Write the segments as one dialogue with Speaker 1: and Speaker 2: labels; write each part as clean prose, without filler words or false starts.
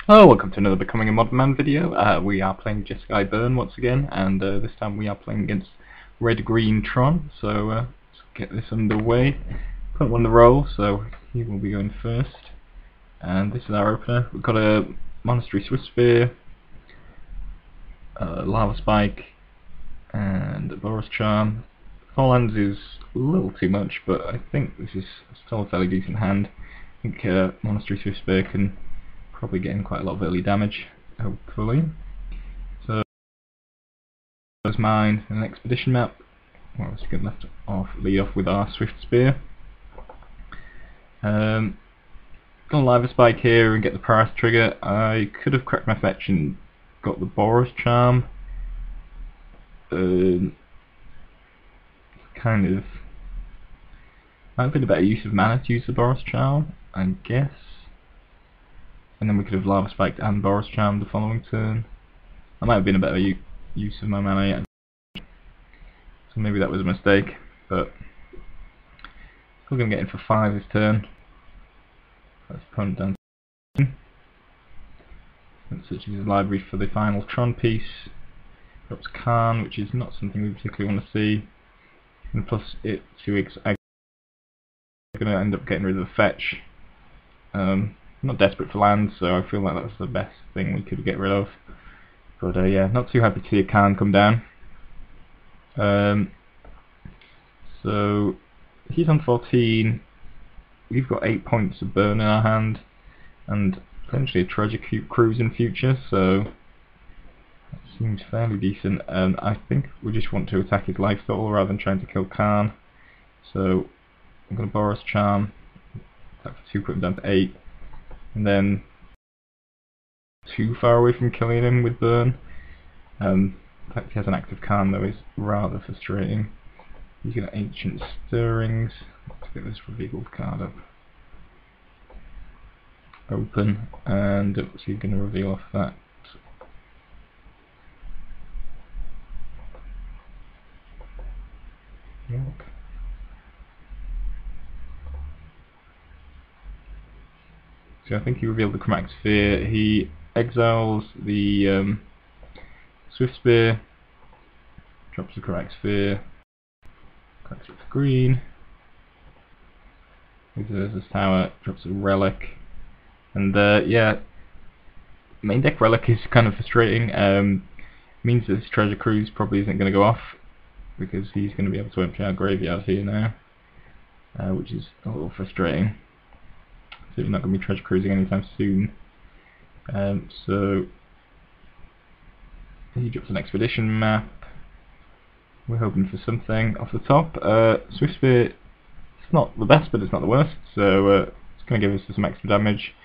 Speaker 1: Hello, welcome to another Becoming a Modern Man video. We are playing Jeskai Burn once again, and this time we are playing against red-green Tron, so let's get this underway. Put one on the roll, so he will be going first. And this is our opener. We've got a Monastery Swift Spear, a Lava Spike, and a Boros Charm. 4 lands is a little too much, but I think this is still a fairly decent hand. I think Monastery Swift Spear can probably getting quite a lot of early damage, hopefully. So there's mine, an expedition map. Well, let's get lead off with our Swift Spear. Gonna Lava Spike here and get the price trigger. I could have cracked my fetch and got the Boros Charm. Kind of might have been a better use of mana to use the Boros Charm, I guess. And then we could have Lava Spiked and Boros Charmed the following turn. That might have been a better use of my mana yet. So maybe that was a mistake, but still going to get in for 5 this turn. Let's opponent down to 10. Let's search his library for the final Tron piece. Drops Khan, which is not something we particularly want to see. And plus it 2x, I'm going to end up getting rid of the fetch. I'm not desperate for lands, so I feel like that's the best thing we could get rid of. But yeah, not too happy to see a Khan come down. So he's on 14. We've got 8 points of burn in our hand, and potentially a treasure cruise in future. So that seems fairly decent. I think we just want to attack his life total rather than trying to kill Khan. So I'm going to Boros Charm, attack for 2, put him down to 8. And then too far away from killing him with burn. The fact he has an active Khan though is rather frustrating. He's got Ancient Stirrings. Let's get this revealed card up. Open, and what's he going to reveal off that? York. So I think he revealed the Chromatic Sphere. He exiles the Swift Spear, drops the Chromatic Sphere, cracks it for green, reserves this tower, drops a Relic, and yeah, main deck Relic is kind of frustrating. Means that this Treasure Cruise probably isn't going to go off, because he's going to be able to empty our graveyard here now, which is a little frustrating. So you're not going to be treasure cruising anytime soon. So he drops an expedition map. We're hoping for something off the top. Swift Spear, it's not the best, but it's not the worst. So it's going to give us some extra damage.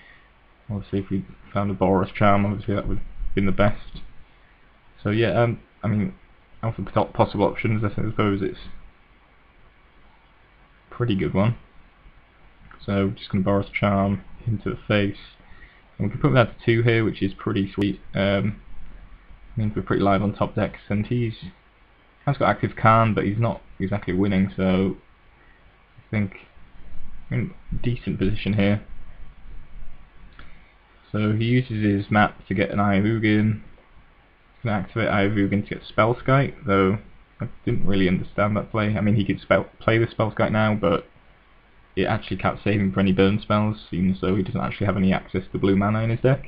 Speaker 1: We'll see if we found a Boros Charm. Obviously that would have been the best. So yeah, I mean, out of the top possible options, I suppose it's a pretty good one. So just going to Boros Charm into the face, and we can put that to 2 here, which is pretty sweet. Means we're pretty live on top decks, and has got active Khan, but he's not exactly winning, so I think we're in a decent position here. So he uses his map to get an Eye of Ugin. He's going to activate Eye of Ugin to get Spellskite, though I didn't really understand that play. I mean, he could play the Spellskite now, but it actually can't save him for any burn spells, even though he doesn't actually have any access to blue mana in his deck.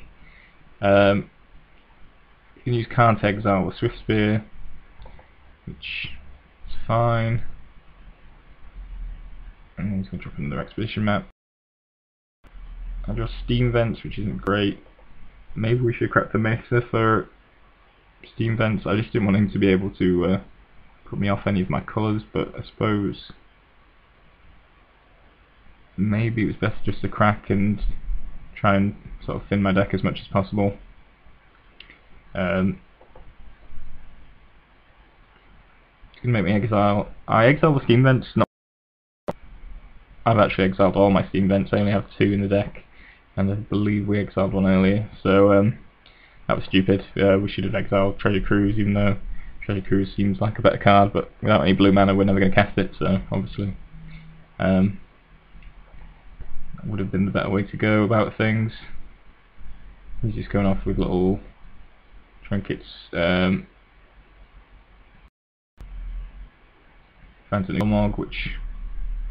Speaker 1: You can use Khan to exile the Swift Spear, which is fine. And then he's going to drop another expedition map. I draw Steam Vents, which isn't great. Maybe we should crack the Mesa for Steam Vents. I just didn't want him to be able to put me off any of my colours, but I suppose maybe it was best just to crack and try and sort of thin my deck as much as possible. You can make me exile. I exile the Steam Vents. I've actually exiled all my Steam Vents. I only have 2 in the deck, and I believe we exiled 1 earlier. So that was stupid. We should have exiled Treasure Cruise, even though Treasure Cruise seems like a better card. But without any blue mana, we're never going to cast it. So obviously, would have been the better way to go about things. He's just going off with little trinkets. Found an Ilmog, which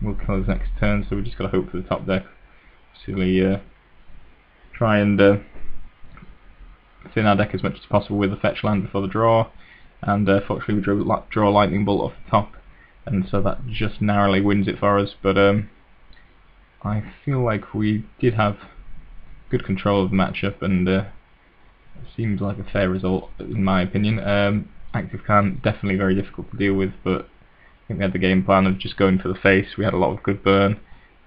Speaker 1: will kill his next turn, so we just got to hope for the top deck. Basically, try and thin our deck as much as possible with the fetch land before the draw, and fortunately we draw a lightning bolt off the top, and so that just narrowly wins it for us. But I feel like we did have good control of the matchup, and it seems like a fair result in my opinion. Active Khan definitely very difficult to deal with, but I think we had the game plan of just going for the face. We had a lot of good burn.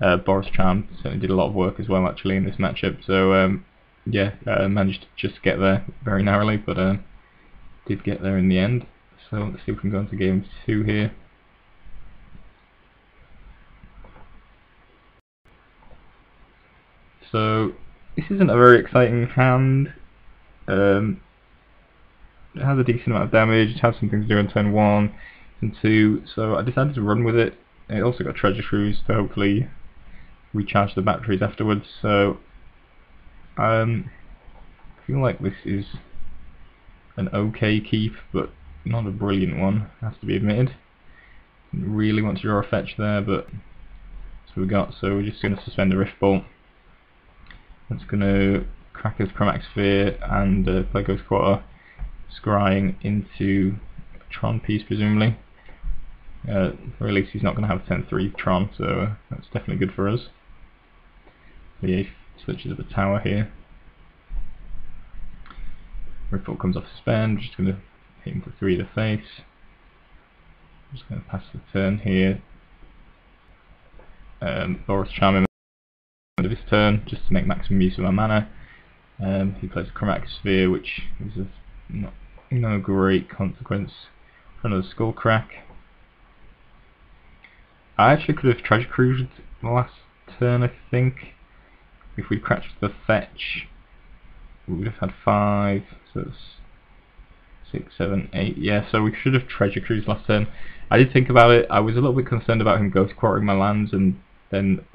Speaker 1: Boros Charm certainly did a lot of work as well actually in this matchup, so yeah, managed to just get there very narrowly, but did get there in the end. So let's see if we can go into game 2 here. So this isn't a very exciting hand. It has a decent amount of damage, it has some things to do on turn 1 and 2, so I decided to run with it. It also got Treasure Cruise to hopefully recharge the batteries afterwards, so I feel like this is an okay keep, but not a brilliant one, has to be admitted. Didn't really want to draw a fetch there, but that's what we got, so we're just going to suspend a Rift Bolt. That's going to crack his Chromatic Sphere and play Ghost Quarter, scrying into a Tron piece presumably. Or at least he's not going to have 10-3 Tron, so that's definitely good for us. So yeah, he switches up a tower here. Rift Bolt comes off suspend, just going to hit him for 3 to the face. Just going to pass the turn here. Boros Charm him at the end of his turn, just to make maximum use of our mana. He plays a Chromatic Sphere, which is of no great consequence for another Skull Crack. I actually could have Treasure Cruised the last turn, I think. If we'd cracked the fetch, we would have had 5, so it's 6, 7, 8, yeah, so we should have Treasure Cruised last turn. I did think about it. I was a little bit concerned about him Ghost Quartering my lands and then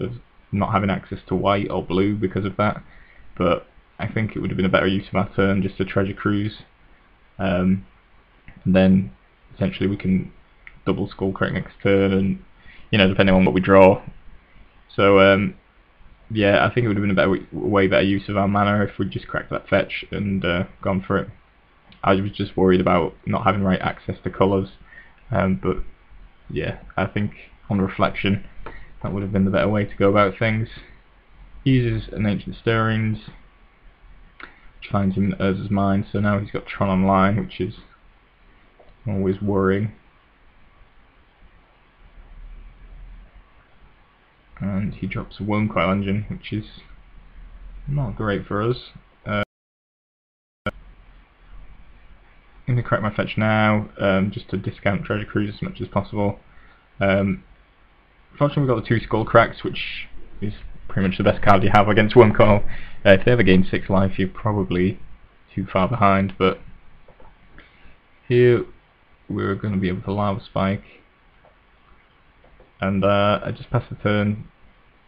Speaker 1: not having access to white or blue because of that, but I think it would have been a better use of our turn just to Treasure Cruise. And then essentially we can double Skull Crack next turn, and depending on what we draw. So yeah, I think it would have been a way better use of our mana if we'd just cracked that fetch and gone for it. I was just worried about not having right access to colours, but yeah, I think on reflection that would have been the better way to go about things. He uses an Ancient Stirrings, which finds him in Urza's Mine, so now he's got Tron online, which is always worrying. And he drops a Wormcoil Engine, which is not great for us. I'm going to crack my fetch now, just to discount Treasure Cruise as much as possible. Fortunately we've got the 2 Skull Cracks, which is pretty much the best card you have against Wormcoil. If they ever gain 6 life, you're probably too far behind, but here we're going to be able to Lava Spike. And I just pass the turn,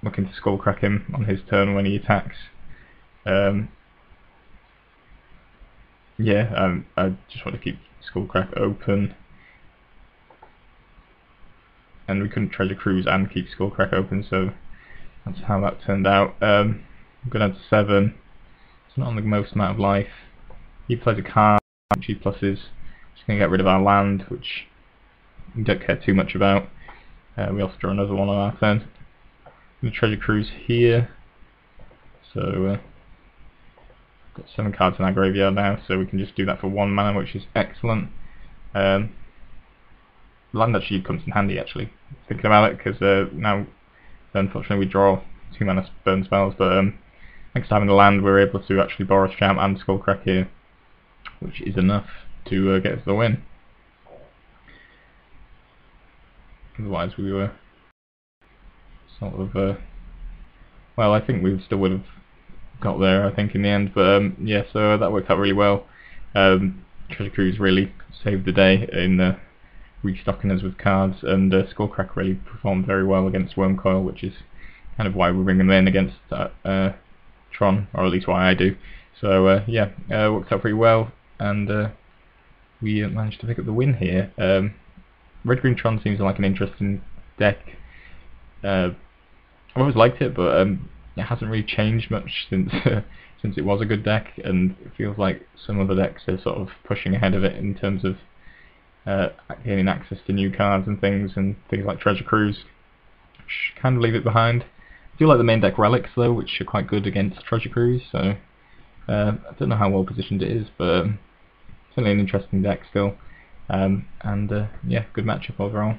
Speaker 1: looking to Skull Crack him on his turn when he attacks. Yeah, I just want to keep Skull Crack open, and we couldn't Treasure Cruise and keep Skull Crack open, so that's how that turned out. I'm going to add 7. It's not on the most amount of life. He plays a card, which he pluses. Just going to get rid of our land, which we don't care too much about. We also draw another one on our turn. I'm going to Treasure Cruise here. So got 7 cards in our graveyard now, so we can just do that for 1 mana, which is excellent. Land actually comes in handy, actually, thinking about it, because now unfortunately we draw 2 mana burn spells, but thanks to having the land we're able to actually Boros Charm and Skull Crack here, which is enough to get us the win. Otherwise we were sort of well, I think we still would have got there, I think, in the end, but yeah, so that worked out really well. Treasure Cruise really saved the day in restocking us with cards, and Skullcrack really performed very well against Wormcoil, which is kind of why we bring them in against Tron, or at least why I do. So yeah, worked out pretty well, and we managed to pick up the win here. Red Green Tron seems like an interesting deck. I've always liked it, but it hasn't really changed much since since it was a good deck, and it feels like some other decks are sort of pushing ahead of it in terms of gaining access to new cards and things like Treasure Cruise, which kind of leave it behind. I do like the main deck Relics though, which are quite good against Treasure Cruise, so I don't know how well positioned it is, but certainly an interesting deck still. Yeah, good matchup overall.